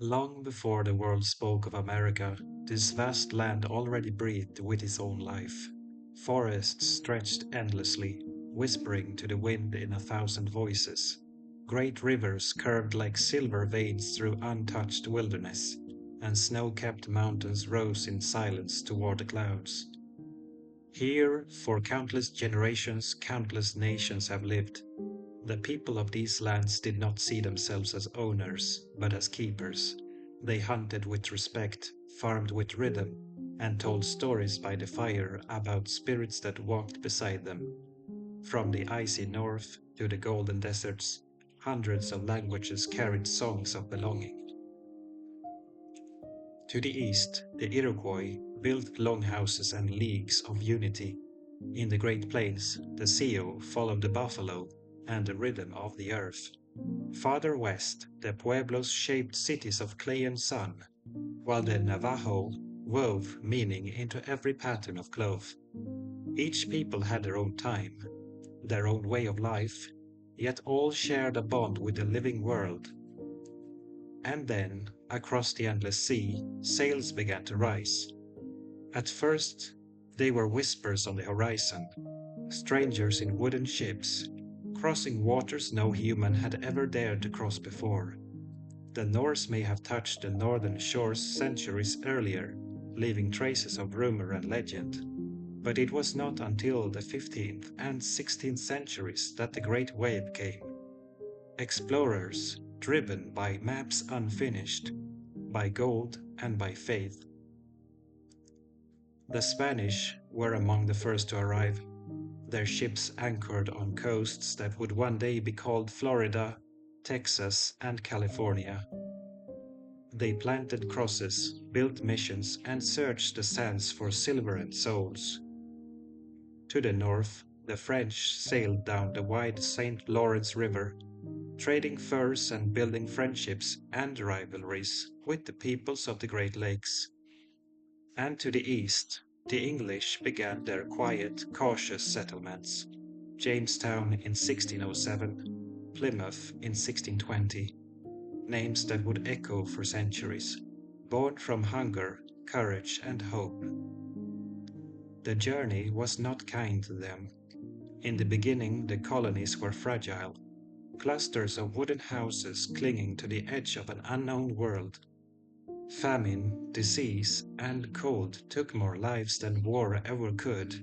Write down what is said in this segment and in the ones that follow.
Long before the world spoke of America, this vast land already breathed with its own life. Forests stretched endlessly, whispering to the wind in a thousand voices. Great rivers curved like silver veins through untouched wilderness, and snow-capped mountains rose in silence toward the clouds. Here, for countless generations, countless nations have lived. The people of these lands did not see themselves as owners, but as keepers. They hunted with respect, farmed with rhythm, and told stories by the fire about spirits that walked beside them. From the icy north to the golden deserts, hundreds of languages carried songs of belonging. To the east, the Iroquois built longhouses and leagues of unity. In the Great Plains, the Sioux followed the buffalo and the rhythm of the earth. Farther west, the Pueblos shaped cities of clay and sun, while the Navajo wove meaning into every pattern of cloth. Each people had their own time, their own way of life, yet all shared a bond with the living world. And then, across the endless sea, sails began to rise. At first, they were whispers on the horizon, strangers in wooden ships, crossing waters no human had ever dared to cross before. The Norse may have touched the northern shores centuries earlier, leaving traces of rumor and legend. But it was not until the 15th and 16th centuries that the Great Wave came. Explorers, driven by maps unfinished, by gold and by faith. The Spanish were among the first to arrive, their ships anchored on coasts that would one day be called Florida, Texas, and California. They planted crosses, built missions, and searched the sands for silver and souls. To the north, the French sailed down the wide St. Lawrence River, trading furs and building friendships and rivalries with the peoples of the Great Lakes. And to the east, the English began their quiet, cautious settlements. Jamestown in 1607, Plymouth in 1620, names that would echo for centuries, born from hunger, courage, and hope. The journey was not kind to them. In the beginning, the colonies were fragile, clusters of wooden houses clinging to the edge of an unknown world. Famine, disease, and cold took more lives than war ever could,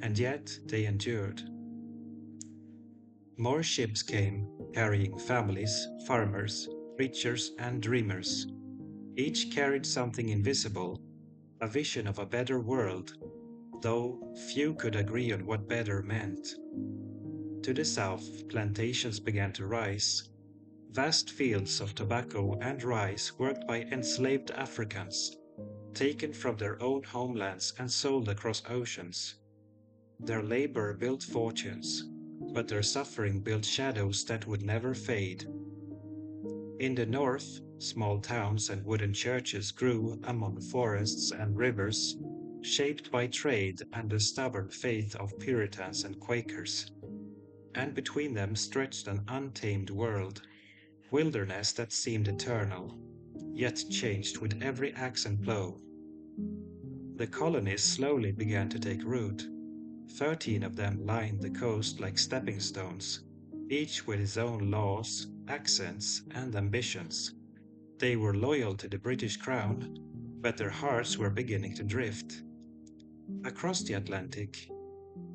and yet they endured. More ships came, carrying families, farmers, preachers, and dreamers. Each carried something invisible, a vision of a better world, though few could agree on what better meant. To the south, plantations began to rise, vast fields of tobacco and rice worked by enslaved Africans, taken from their own homelands and sold across oceans. Their labor built fortunes, but their suffering built shadows that would never fade. In the north, small towns and wooden churches grew among forests and rivers, shaped by trade and the stubborn faith of Puritans and Quakers. And between them stretched an untamed world, wilderness that seemed eternal, yet changed with every axe and plow. The colonies slowly began to take root. 13 of them lined the coast like stepping stones, each with its own laws, accents, and ambitions. They were loyal to the British crown, but their hearts were beginning to drift. Across the Atlantic,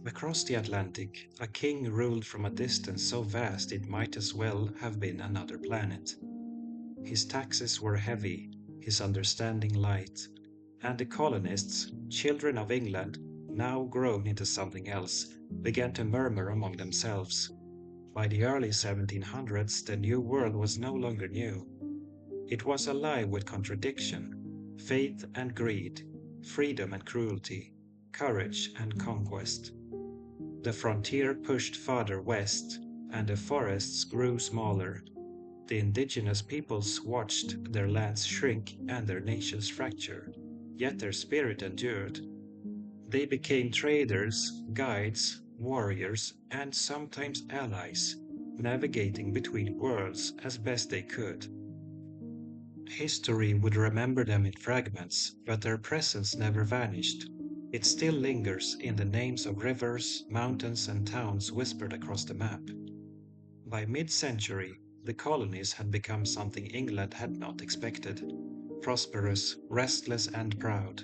Across the Atlantic, a king ruled from a distance so vast it might as well have been another planet. His taxes were heavy, his understanding light, and the colonists, children of England, now grown into something else, began to murmur among themselves. By the early 1700s, the New World was no longer new. It was alive with contradiction, faith and greed, freedom and cruelty, courage and conquest. The frontier pushed farther west, and the forests grew smaller. The indigenous peoples watched their lands shrink and their nations fracture, yet their spirit endured. They became traders, guides, warriors, and sometimes allies, navigating between worlds as best they could. History would remember them in fragments, but their presence never vanished. It still lingers in the names of rivers, mountains, and towns whispered across the map. By mid-century, the colonies had become something England had not expected: prosperous, restless, and proud.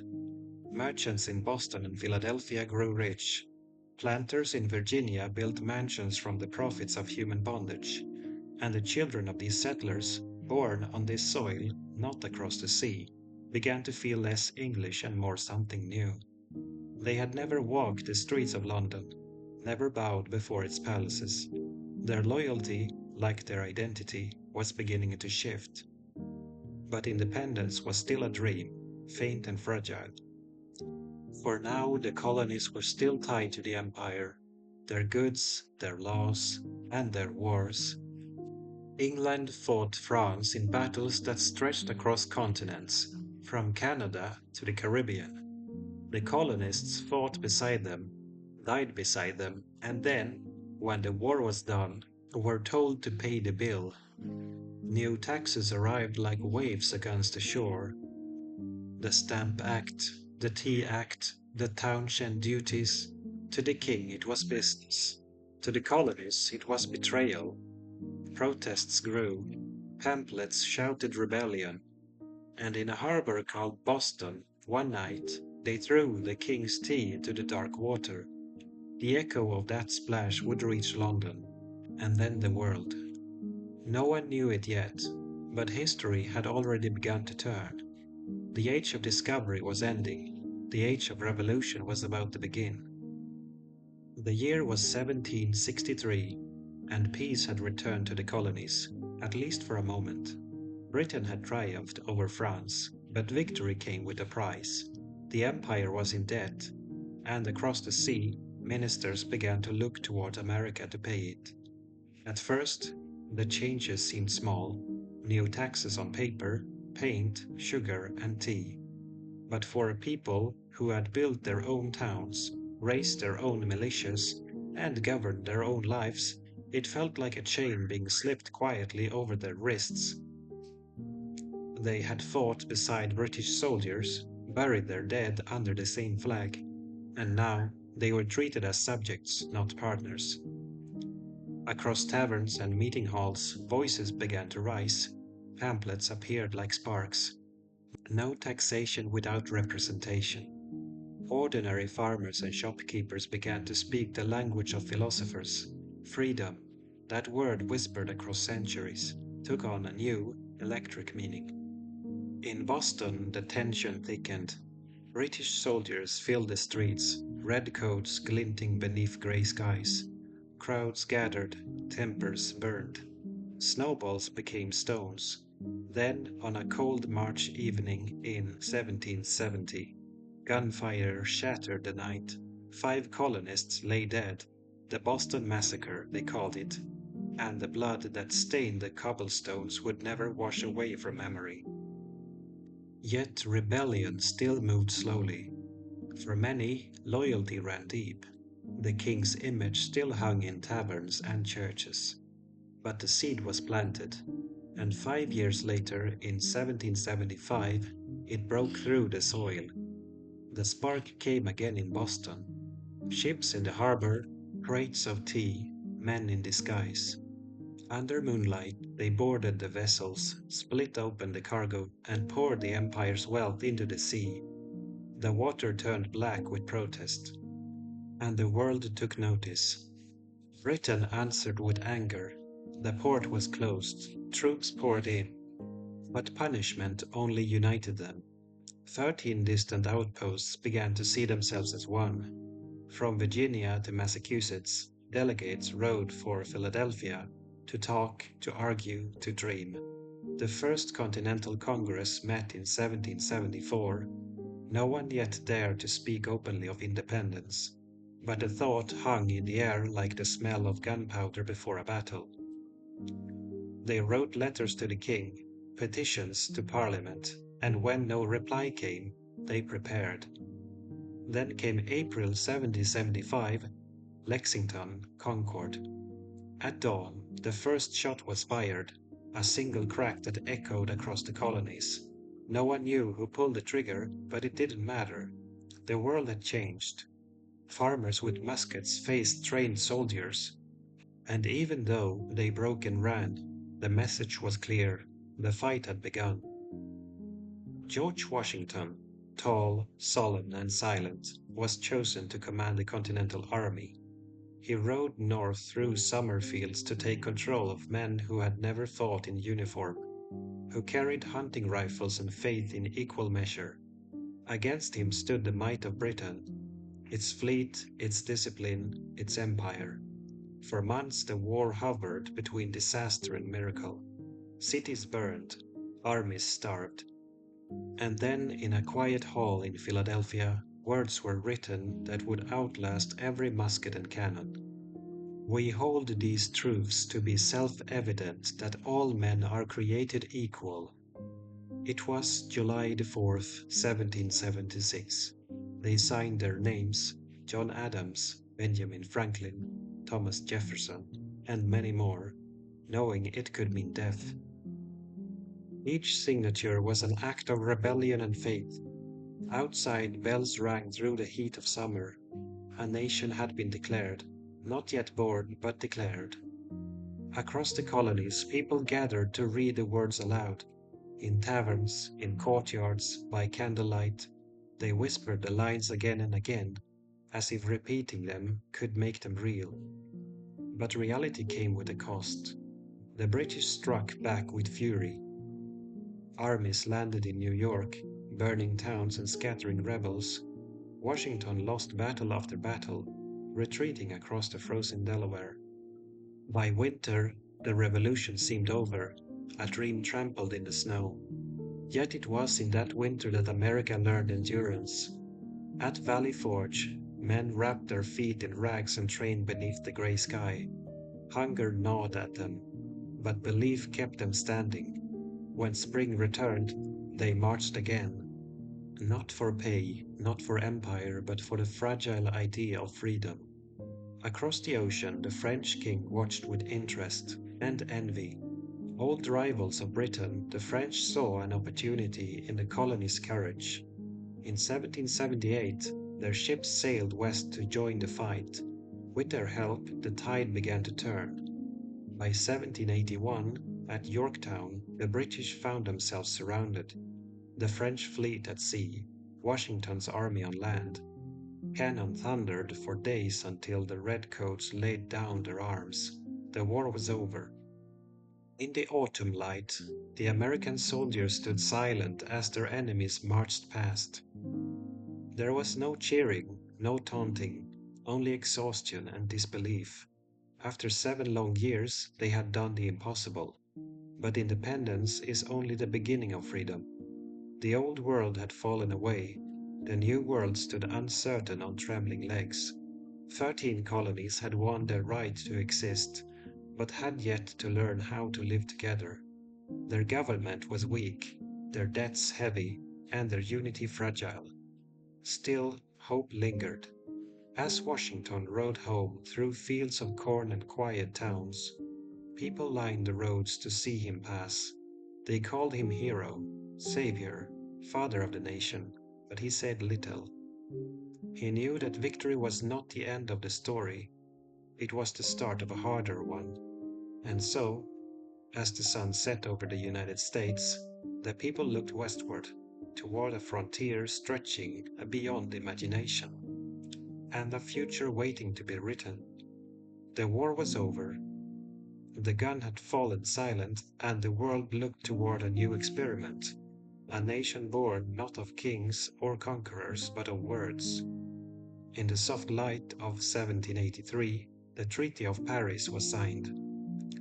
Merchants in Boston and Philadelphia grew rich. Planters in Virginia built mansions from the profits of human bondage, and the children of these settlers, born on this soil, not across the sea, began to feel less English and more something new. They had never walked the streets of London, never bowed before its palaces. Their loyalty, like their identity, was beginning to shift. But independence was still a dream, faint and fragile. For now the colonies were still tied to the empire, their goods, their laws, and their wars. England fought France in battles that stretched across continents, from Canada to the Caribbean. The colonists fought beside them, died beside them, and then, when the war was done, were told to pay the bill. New taxes arrived like waves against the shore. The Stamp Act, the Tea Act, the Townshend duties. To the king it was business. To the colonies it was betrayal. Protests grew. Pamphlets shouted rebellion. And in a harbor called Boston, one night, they threw the king's tea into the dark water. The echo of that splash would reach London, and then the world. No one knew it yet, but history had already begun to turn. The age of discovery was ending. The age of revolution was about to begin. The year was 1763, and peace had returned to the colonies, at least for a moment. Britain had triumphed over France, but victory came with a price. The empire was in debt, and across the sea, ministers began to look toward America to pay it. At first, the changes seemed small: new taxes on paper, paint, sugar, and tea. But for a people who had built their own towns, raised their own militias, and governed their own lives, it felt like a chain being slipped quietly over their wrists. They had fought beside British soldiers, buried their dead under the same flag, and now they were treated as subjects, not partners. Across taverns and meeting halls, voices began to rise. Pamphlets appeared like sparks. No taxation without representation. Ordinary farmers and shopkeepers began to speak the language of philosophers. Freedom, that word whispered across centuries, took on a new, electric meaning. In Boston, the tension thickened. British soldiers filled the streets, red coats glinting beneath grey skies. Crowds gathered, tempers burned. Snowballs became stones. Then, on a cold March evening in 1770, gunfire shattered the night. 5 colonists lay dead. The Boston Massacre, they called it, and the blood that stained the cobblestones would never wash away from memory. Yet rebellion still moved slowly. For many, loyalty ran deep. The king's image still hung in taverns and churches. But the seed was planted, and 5 years later, in 1775, it broke through the soil. The spark came again in Boston. Ships in the harbor, crates of tea, men in disguise. Under moonlight, they boarded the vessels, split open the cargo, and poured the empire's wealth into the sea. The water turned black with protest, and the world took notice. Britain answered with anger. The port was closed, troops poured in, but punishment only united them. 13 distant outposts began to see themselves as one. From Virginia to Massachusetts, delegates rode for Philadelphia to talk, to argue, to dream. The First Continental Congress met in 1774. No one yet dared to speak openly of independence, but the thought hung in the air like the smell of gunpowder before a battle. They wrote letters to the king, petitions to Parliament, and when no reply came, they prepared. Then came April 1775, Lexington, Concord. At dawn, the first shot was fired. a single crack that echoed across the colonies. No one knew who pulled the trigger, but it didn't matter. The world had changed. Farmers with muskets faced trained soldiers, and even though they broke and ran, the message was clear. The fight had begun. George Washington, tall, solemn, and silent, was chosen to command the Continental Army. He rode north through summer fields to take control of men who had never fought in uniform, who carried hunting rifles and faith in equal measure. Against him stood the might of Britain, its fleet, its discipline, its empire. For months the war hovered between disaster and miracle. Cities burned, armies starved, and then in a quiet hall in Philadelphia, words were written that would outlast every musket and cannon. We hold these truths to be self-evident that all men are created equal. It was July the 4th, 1776. They signed their names, John Adams, Benjamin Franklin, Thomas Jefferson, and many more, knowing it could mean death. Each signature was an act of rebellion and faith. Outside, bells rang through the heat of summer. A nation had been declared, not yet born, but declared. Across the colonies, people gathered to read the words aloud. In taverns, in courtyards, by candlelight, they whispered the lines again and again, as if repeating them could make them real. But reality came with a cost. The British struck back with fury. Armies landed in New York, burning towns and scattering rebels. Washington lost battle after battle, retreating across the frozen Delaware. By winter, the revolution seemed over, a dream trampled in the snow. Yet it was in that winter that America learned endurance. At Valley Forge, men wrapped their feet in rags and trained beneath the gray sky. Hunger gnawed at them, but belief kept them standing. When spring returned, they marched again. Not for pay, not for empire, but for the fragile idea of freedom. Across the ocean, the French king watched with interest and envy. Old rivals of Britain, the French saw an opportunity in the colony's courage. In 1778, their ships sailed west to join the fight. With their help, the tide began to turn. By 1781, at Yorktown, the British found themselves surrounded. The French fleet at sea, Washington's army on land. Cannon thundered for days until the redcoats laid down their arms. The war was over. In the autumn light, the American soldiers stood silent as their enemies marched past. There was no cheering, no taunting, only exhaustion and disbelief. After 7 long years, they had done the impossible. But independence is only the beginning of freedom. The old world had fallen away. The new world stood uncertain on trembling legs. 13 colonies had won their right to exist, but had yet to learn how to live together. Their government was weak, their debts heavy, and their unity fragile. Still, hope lingered. As Washington rode home through fields of corn and quiet towns, people lined the roads to see him pass. They called him hero, savior, father of the nation, but he said little. He knew that victory was not the end of the story, it was the start of a harder one. And so, as the sun set over the United States, the people looked westward, toward a frontier stretching beyond imagination, and a future waiting to be written. The war was over. The gun had fallen silent, and the world looked toward a new experiment, a nation born not of kings or conquerors, but of words. In the soft light of 1783, the Treaty of Paris was signed.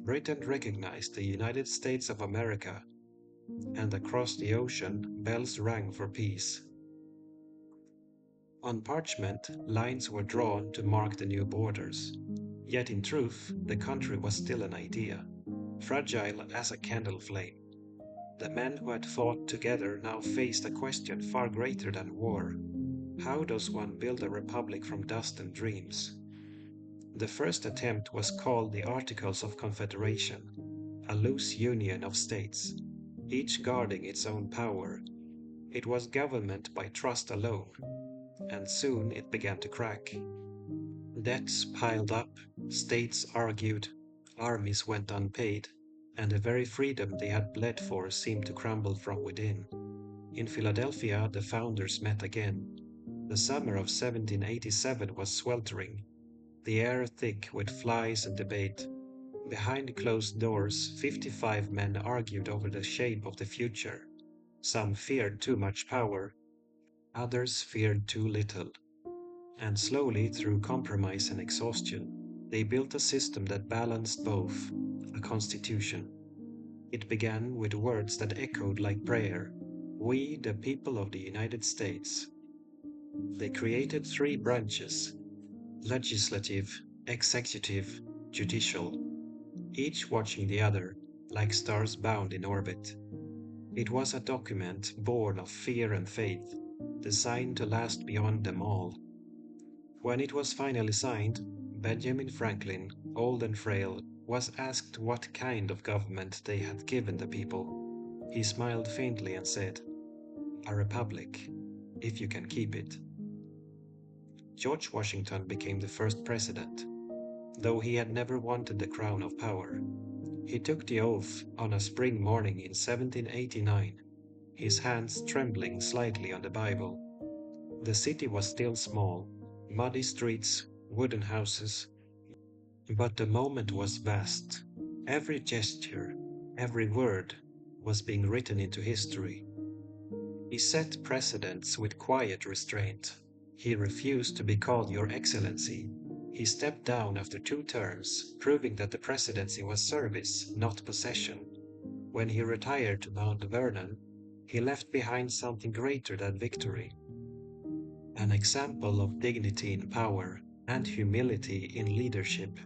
Britain recognized the United States of America, and across the ocean, bells rang for peace. On parchment, lines were drawn to mark the new borders. Yet in truth, the country was still an idea, fragile as a candle flame. The men who had fought together now faced a question far greater than war. How does one build a republic from dust and dreams? The first attempt was called the Articles of Confederation, a loose union of states, each guarding its own power. It was government by trust alone, and soon it began to crack. Debts piled up, states argued, armies went unpaid, and the very freedom they had bled for seemed to crumble from within. In Philadelphia, the founders met again. The summer of 1787 was sweltering, the air thick with flies and debate. Behind closed doors, 55 men argued over the shape of the future. Some feared too much power, others feared too little. And slowly, through compromise and exhaustion, they built a system that balanced both, a constitution. It began with words that echoed like prayer: "We, the people of the United States." They created three branches: legislative, executive, judicial, each watching the other, like stars bound in orbit. It was a document born of fear and faith, designed to last beyond them all. When it was finally signed, Benjamin Franklin, old and frail, was asked what kind of government they had given the people. He smiled faintly and said, "A republic, if you can keep it." George Washington became the first president, though he had never wanted the crown of power. He took the oath on a spring morning in 1789, his hands trembling slightly on the Bible. The city was still small, muddy streets, wooden houses, but the moment was vast. Every gesture, every word was being written into history. He set precedents with quiet restraint. He refused to be called Your Excellency. He stepped down after 2 terms, proving that the presidency was service, not possession. When he retired to Mount Vernon, he left behind something greater than victory: an example of dignity in power and humility in leadership.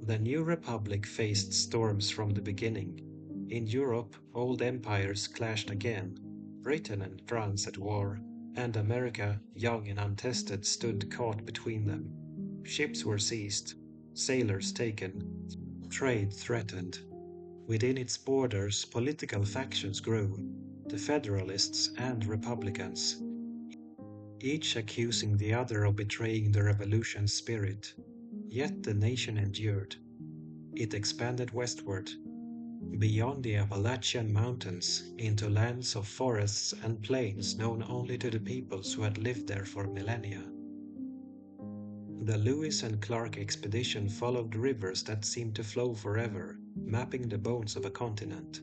The new republic faced storms from the beginning. In Europe, old empires clashed again. Britain and France at war, and America, young and untested, stood caught between them. Ships were seized, sailors taken, trade threatened. Within its borders, political factions grew, the Federalists and Republicans, each accusing the other of betraying the revolution's spirit. Yet the nation endured. It expanded westward, beyond the Appalachian Mountains, into lands of forests and plains known only to the peoples who had lived there for millennia. The Lewis and Clark expedition followed rivers that seemed to flow forever, mapping the bones of a continent.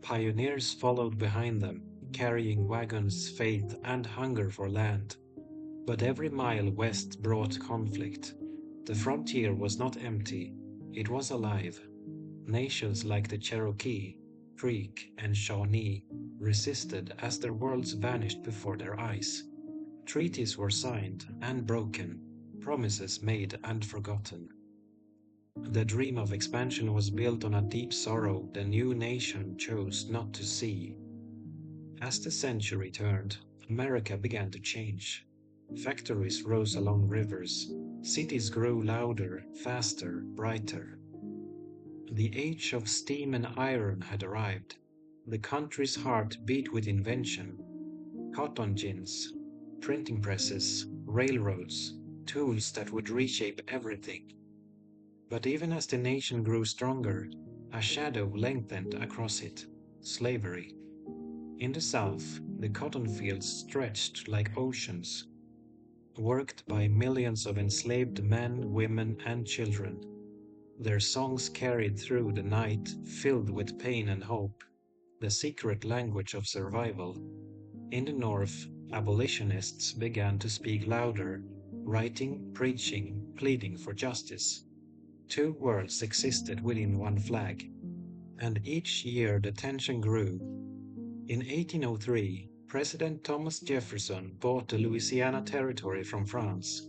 Pioneers followed behind them, carrying wagons, faith, and hunger for land. But every mile west brought conflict. The frontier was not empty, it was alive. Nations like the Cherokee, Creek, and Shawnee resisted as their worlds vanished before their eyes. Treaties were signed and broken, promises made and forgotten. The dream of expansion was built on a deep sorrow the new nation chose not to see. As the century turned, America began to change. Factories rose along rivers, cities grew louder, faster, brighter. The age of steam and iron had arrived. The country's heart beat with invention. Cotton gins, printing presses, railroads, tools that would reshape everything. But even as the nation grew stronger, a shadow lengthened across it: slavery. In the South, the cotton fields stretched like oceans, worked by millions of enslaved men, women, and children. Their songs carried through the night, filled with pain and hope, the secret language of survival. In the North, abolitionists began to speak louder, writing, preaching, pleading for justice. Two worlds existed within one flag, and each year the tension grew. In 1803, President Thomas Jefferson bought the Louisiana Territory from France,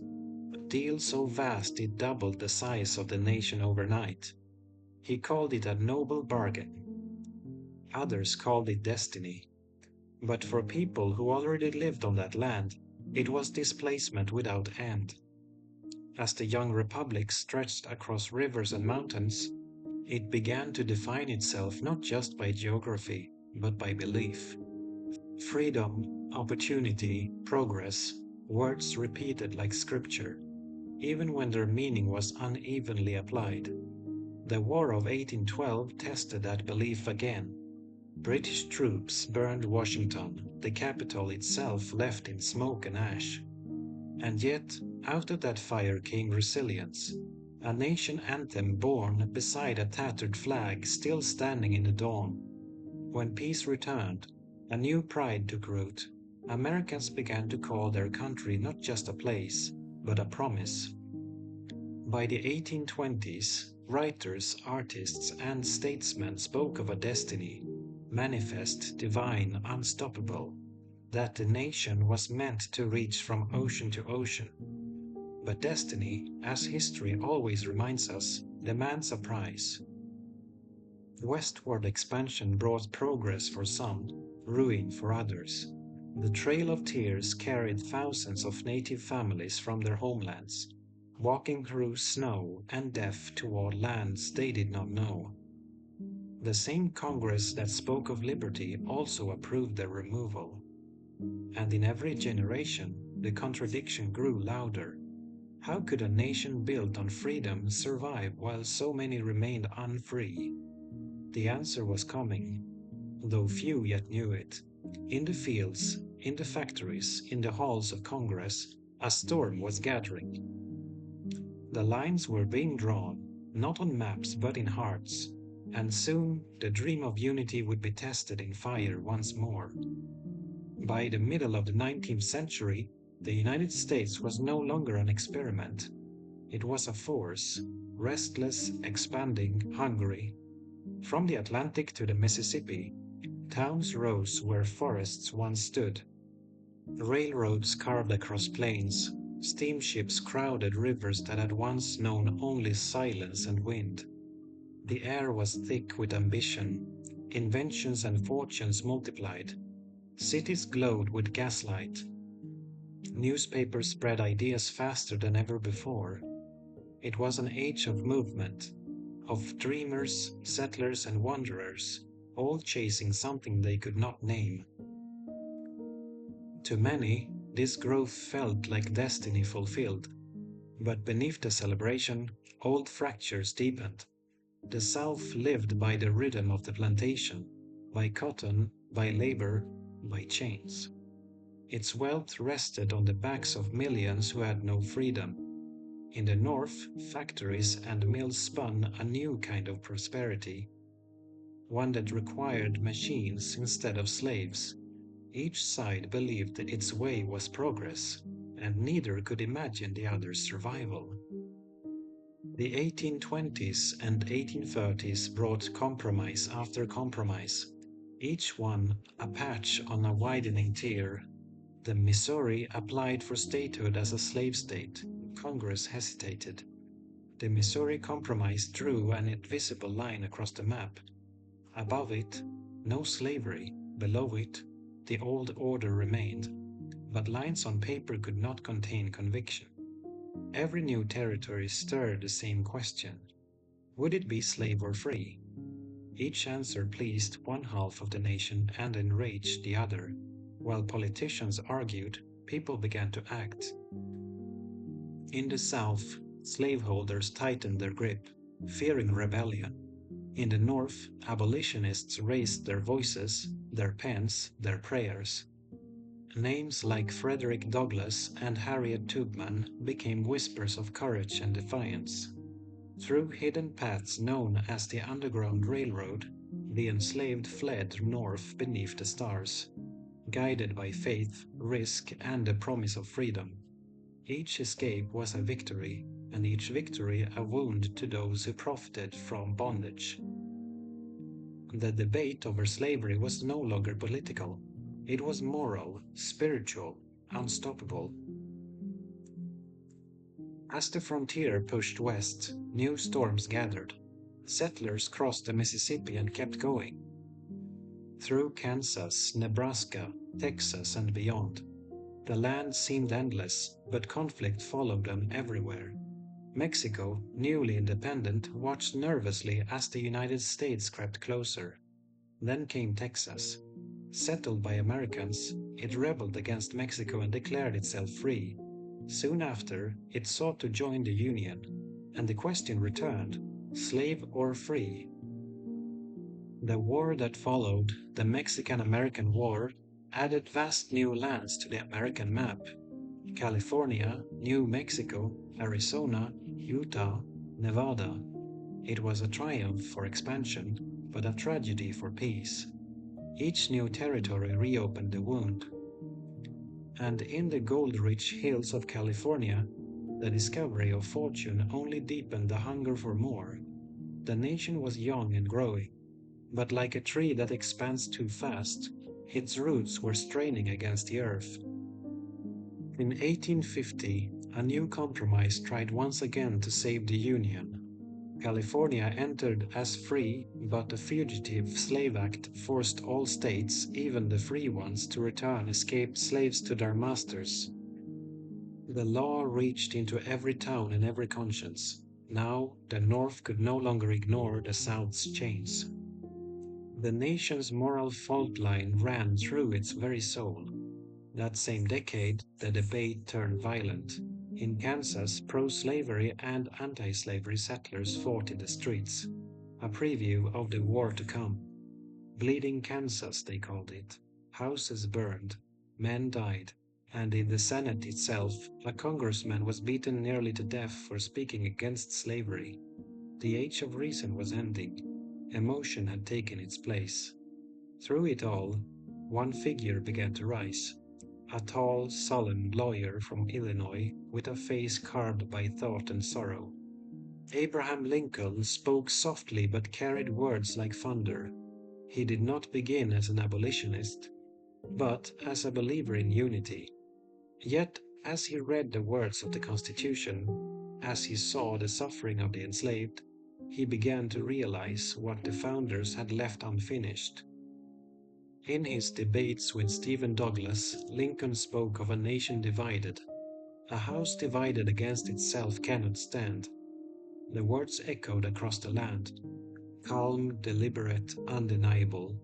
a deal so vast it doubled the size of the nation overnight. He called it a noble bargain. Others called it destiny. But for people who already lived on that land, it was displacement without end. As the young republic stretched across rivers and mountains, It began to define itself not just by geography, but by belief. Freedom, opportunity, progress, words repeated like scripture, even when their meaning was unevenly applied. The War of 1812 tested that belief again. British troops burned Washington, the capital itself left in smoke and ash. And yet, out of that fire came resilience, a nation anthem born beside a tattered flag still standing in the dawn. When peace returned, a new pride took root. Americans began to call their country not just a place, but a promise. By the 1820s, writers, artists, and statesmen spoke of a destiny, manifest, divine, unstoppable, that the nation was meant to reach from ocean to ocean. But destiny, as history always reminds us, demands a price. Westward expansion brought progress for some, ruin for others. The Trail of Tears carried thousands of native families from their homelands, walking through snow and death toward lands they did not know. The same Congress that spoke of liberty also approved their removal. And in every generation, the contradiction grew louder. How could a nation built on freedom survive while so many remained unfree? The answer was coming, though few yet knew it. In the fields, in the factories, in the halls of Congress, a storm was gathering. The lines were being drawn, not on maps but in hearts, and soon the dream of unity would be tested in fire once more. By the middle of the 19th century, the United States was no longer an experiment. It was a force, restless, expanding, hungry. From the Atlantic to the Mississippi, towns rose where forests once stood. Railroads carved across plains, steamships crowded rivers that had once known only silence and wind. The air was thick with ambition, inventions and fortunes multiplied. Cities glowed with gaslight. Newspapers spread ideas faster than ever before. It was an age of movement, of dreamers, settlers, and wanderers, all chasing something they could not name. To many, this growth felt like destiny fulfilled. But beneath the celebration, old fractures deepened. The South lived by the rhythm of the plantation, by cotton, by labor, by chains. Its wealth rested on the backs of millions who had no freedom. In the North, factories and mills spun a new kind of prosperity, one that required machines instead of slaves. Each side believed its way was progress, and neither could imagine the other's survival. The 1820s and 1830s brought compromise after compromise, each one a patch on a widening tear. The Missouri applied for statehood as a slave state. Congress hesitated. The Missouri Compromise drew an invisible line across the map. Above it, no slavery. Below it, the old order remained. But lines on paper could not contain conviction. Every new territory stirred the same question. Would it be slave or free? Each answer pleased one half of the nation and enraged the other. While politicians argued, people began to act. In the South, slaveholders tightened their grip, fearing rebellion. In the North, abolitionists raised their voices, their pens, their prayers. Names like Frederick Douglass and Harriet Tubman became whispers of courage and defiance. Through hidden paths known as the Underground Railroad, the enslaved fled north beneath the stars, guided by faith, risk, and the promise of freedom. Each escape was a victory, and each victory a wound to those who profited from bondage. The debate over slavery was no longer political. It was moral, spiritual, unstoppable. As the frontier pushed west, new storms gathered. Settlers crossed the Mississippi and kept going. Through Kansas, Nebraska, Texas, and beyond. The land seemed endless, but conflict followed them everywhere. Mexico, newly independent, watched nervously as the United States crept closer. Then came Texas. Settled by Americans, it rebelled against Mexico and declared itself free. Soon after, it sought to join the Union, and the question returned, slave or free? The war that followed, the Mexican-American War, added vast new lands to the American map. California, New Mexico, Arizona, Utah, Nevada. It was a triumph for expansion, but a tragedy for peace. Each new territory reopened the wound. And in the gold-rich hills of California, the discovery of fortune only deepened the hunger for more. The nation was young and growing, but like a tree that expands too fast, its roots were straining against the earth. In 1850, a new compromise tried once again to save the Union. California entered as free, but the Fugitive Slave Act forced all states, even the free ones, to return escaped slaves to their masters. The law reached into every town and every conscience. Now, the North could no longer ignore the South's chains. The nation's moral fault line ran through its very soul. That same decade, the debate turned violent. In Kansas, pro-slavery and anti-slavery settlers fought in the streets, a preview of the war to come. Bleeding Kansas, they called it. Houses burned, men died, and in the Senate itself, a congressman was beaten nearly to death for speaking against slavery. The age of reason was ending. Emotion had taken its place. Through it all, one figure began to rise. A tall, sullen lawyer from Illinois with a face carved by thought and sorrow. Abraham Lincoln spoke softly but carried words like thunder. He did not begin as an abolitionist, but as a believer in unity. Yet, as he read the words of the Constitution, as he saw the suffering of the enslaved, he began to realize what the founders had left unfinished. In his debates with Stephen Douglas, Lincoln spoke of a nation divided. A house divided against itself cannot stand. The words echoed across the land, calm, deliberate, undeniable.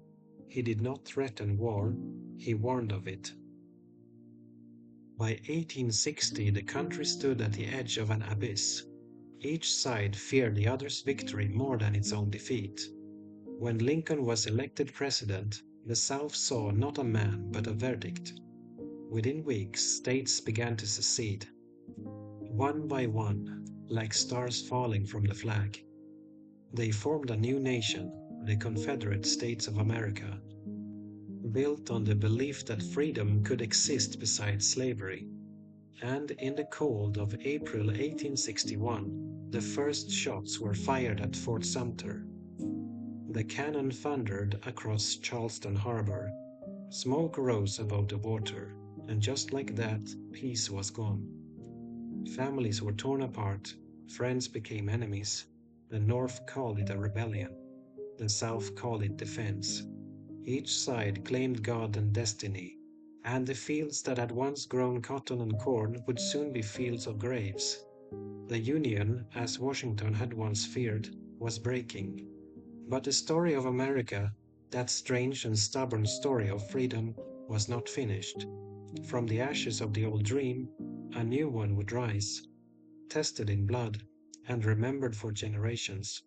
He did not threaten war, he warned of it. By 1860, the country stood at the edge of an abyss. Each side feared the other's victory more than its own defeat. When Lincoln was elected president, the South saw not a man but a verdict. Within weeks, states began to secede. One by one, like stars falling from the flag. They formed a new nation, the Confederate States of America, built on the belief that freedom could exist beside slavery. And in the cold of April 1861, the first shots were fired at Fort Sumter. The cannon thundered across Charleston Harbor. Smoke rose above the water, and just like that, peace was gone. Families were torn apart, friends became enemies. The North called it a rebellion, the South called it defense. Each side claimed God and destiny, and the fields that had once grown cotton and corn would soon be fields of graves. The Union, as Washington had once feared, was breaking. But the story of America, that strange and stubborn story of freedom, was not finished. From the ashes of the old dream, a new one would rise, tested in blood and remembered for generations.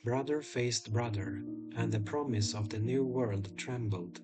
Brother faced brother, and the promise of the new world trembled.